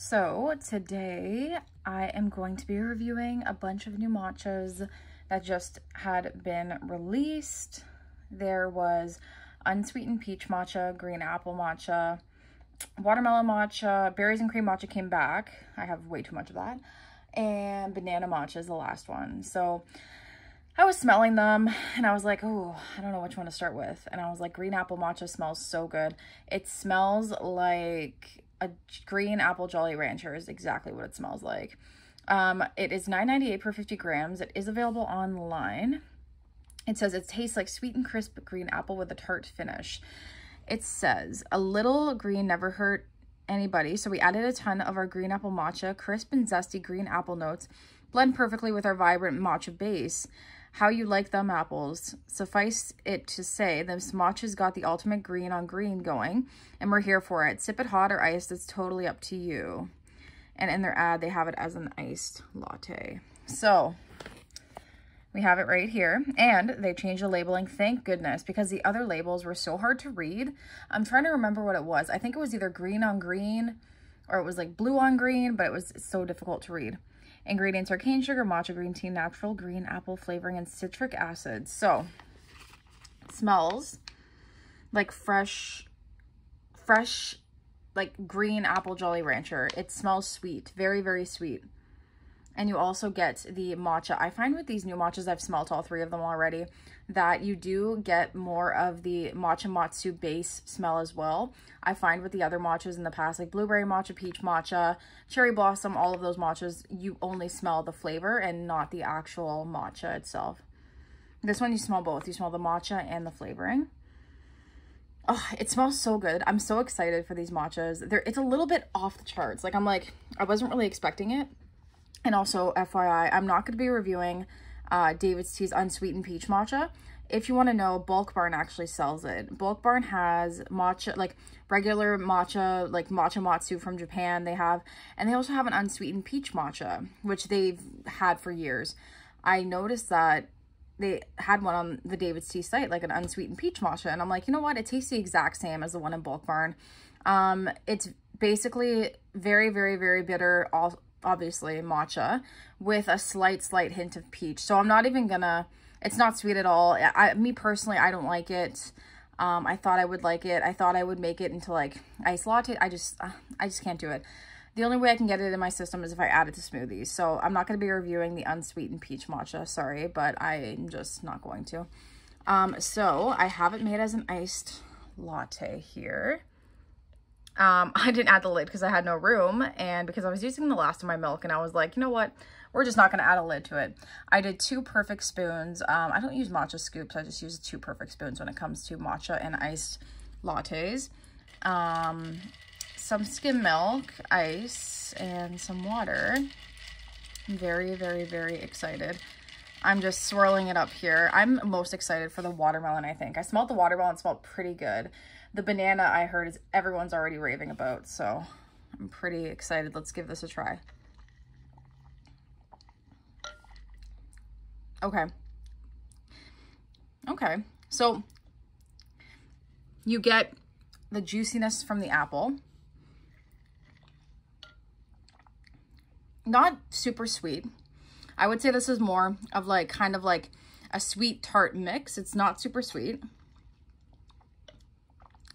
So today I am going to be reviewing a bunch of new matchas that just had been released. There was unsweetened peach matcha, green apple matcha, watermelon matcha, berries and cream matcha came back. I have way too much of that. And banana matcha is the last one. So I was smelling them and I was like, oh, I don't know which one to start with. And I was like, green apple matcha smells so good. It smells like a green apple Jolly Rancher is exactly what it smells like. It is $9.98 per 50 grams. It is available online. It says it tastes like sweet and crisp green apple with a tart finish. It says a little green never hurt anybody. So we added a ton of our green apple matcha, crisp and zesty green apple notes, blend perfectly with our vibrant matcha base. How you like them apples. Suffice it to say, this matcha's got the ultimate green on green going, and we're here for it. Sip it hot or iced, it's totally up to you. And in their ad, they have it as an iced latte. So we have it right here, and they changed the labeling, thank goodness, because the other labels were so hard to read. I'm trying to remember what it was. I think it was either green on green, or it was like blue on green, but it was so difficult to read. Ingredients are cane sugar, matcha green tea, natural green apple flavoring, and citric acid. So it smells like fresh like green apple Jolly Rancher. It smells sweet, very, very sweet. And you also get the matcha. I find with these new matchas, I've smelt all three of them already, that you do get more of the matcha matsu base smell as well. I find with the other matchas in the past, like blueberry matcha, peach matcha, cherry blossom, all of those matchas, you only smell the flavor and not the actual matcha itself. This one, you smell both. You smell the matcha and the flavoring. Oh, it smells so good. I'm so excited for these matchas. It's a little bit off the charts. Like, I wasn't really expecting it. And also, FYI, I'm not going to be reviewing David's Tea's Unsweetened Peach Matcha. If you want to know, Bulk Barn actually sells it. Bulk Barn has matcha, like regular matcha, like matcha matsu from Japan. And they also have an unsweetened peach matcha, which they've had for years. I noticed that they had one on the David's Tea site, like an unsweetened peach matcha. And I'm like, you know what? It tastes the exact same as the one in Bulk Barn. It's basically very, very, very bitter, obviously matcha, with a slight hint of peach. So I'm not even gonna, it's not sweet at all. Me personally, I don't like it. I thought I would like it. I thought I would make it into like iced latte. I just can't do it. The only way I can get it in my system is if I add it to smoothies. So I'm not going to be reviewing the unsweetened peach matcha, sorry, but I'm just not going to. So I have it made as an iced latte here. I didn't add the lid because I had no room, and because I was using the last of my milk, and I was like, you know what, we're just not going to add a lid to it. I did 2 perfect spoons. I don't use matcha scoops. I just use 2 perfect spoons when it comes to matcha and iced lattes. Some skim milk, ice, and some water. I'm very, very, very excited. I'm just swirling it up here. I'm most excited for the watermelon, I think. I smelled the watermelon, it smelled pretty good. The banana, I heard, is everyone's already raving about, so I'm pretty excited. Let's give this a try. Okay. Okay, so you get the juiciness from the apple. Not super sweet. I would say this is more of like, kind of like a sweet tart mix. It's not super sweet.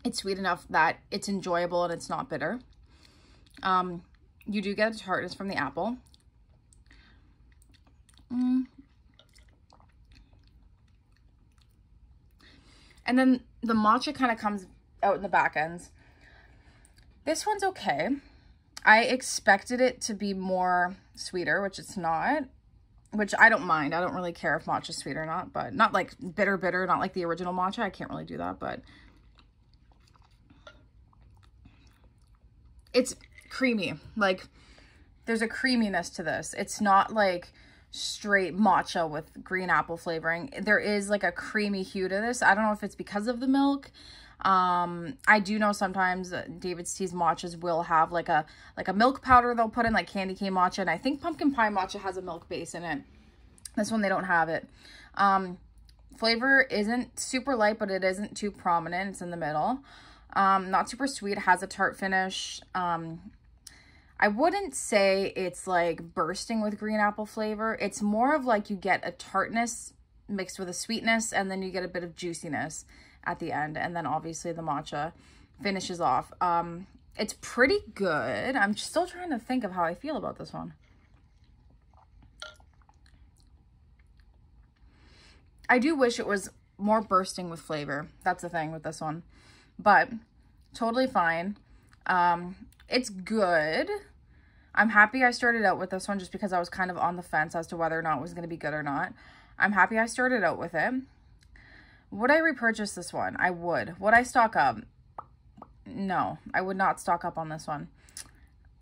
It's sweet enough that it's enjoyable and it's not bitter. You do get a tartness from the apple. And then the matcha kind of comes out in the back ends. This one's okay. I expected it to be more sweeter, which it's not, which I don't mind. I don't really care if matcha's sweet or not, but not like bitter, not like the original matcha. I can't really do that, but it's creamy. Like, there's a creaminess to this. It's not like straight matcha with green apple flavoring. There is like a creamy hue to this. I don't know if it's because of the milk. I do know sometimes David's Tea's matchas will have like a milk powder they'll put in, like candy cane matcha, and I think pumpkin pie matcha has a milk base in it. This one, they don't have it. Flavor isn't super light, but it isn't too prominent. It's in the middle. Not super sweet, has a tart finish. I I wouldn't say it's like bursting with green apple flavor. It's more of like you get a tartness mixed with a sweetness, and then you get a bit of juiciness at the end. And then obviously the matcha finishes off. It's pretty good. I'm still trying to think of how I feel about this one. I do wish it was more bursting with flavor. That's the thing with this one. But totally fine. It's good. I'm happy I started out with this one just because I was kind of on the fence as to whether or not it was going to be good or not. I'm happy I started out with it. Would I repurchase this one? I would. Would I stock up? No, I would not stock up on this one.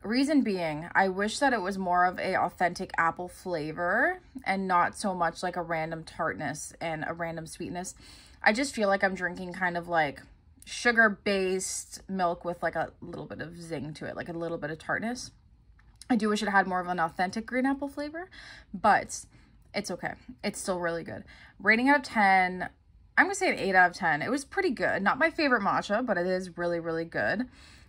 Reason being, I wish that it was more of a authentic apple flavor and not so much like a random tartness and a random sweetness. I just feel like I'm drinking kind of like sugar-based milk with like a little bit of zing to it, like a little bit of tartness. I do wish it had more of an authentic green apple flavor, but it's okay. It's still really good. Rating out of 10, I'm going to say an 8 out of 10. It was pretty good. Not my favorite matcha, but it is really, really good.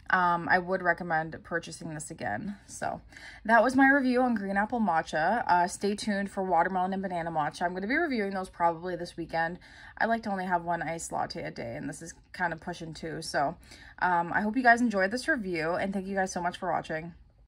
I would recommend purchasing this again. So that was my review on green apple matcha. Stay tuned for watermelon and banana matcha. I'm going to be reviewing those probably this weekend. I like to only have one iced latte a day, and this is kind of pushing 2. So I hope you guys enjoyed this review, and thank you guys so much for watching.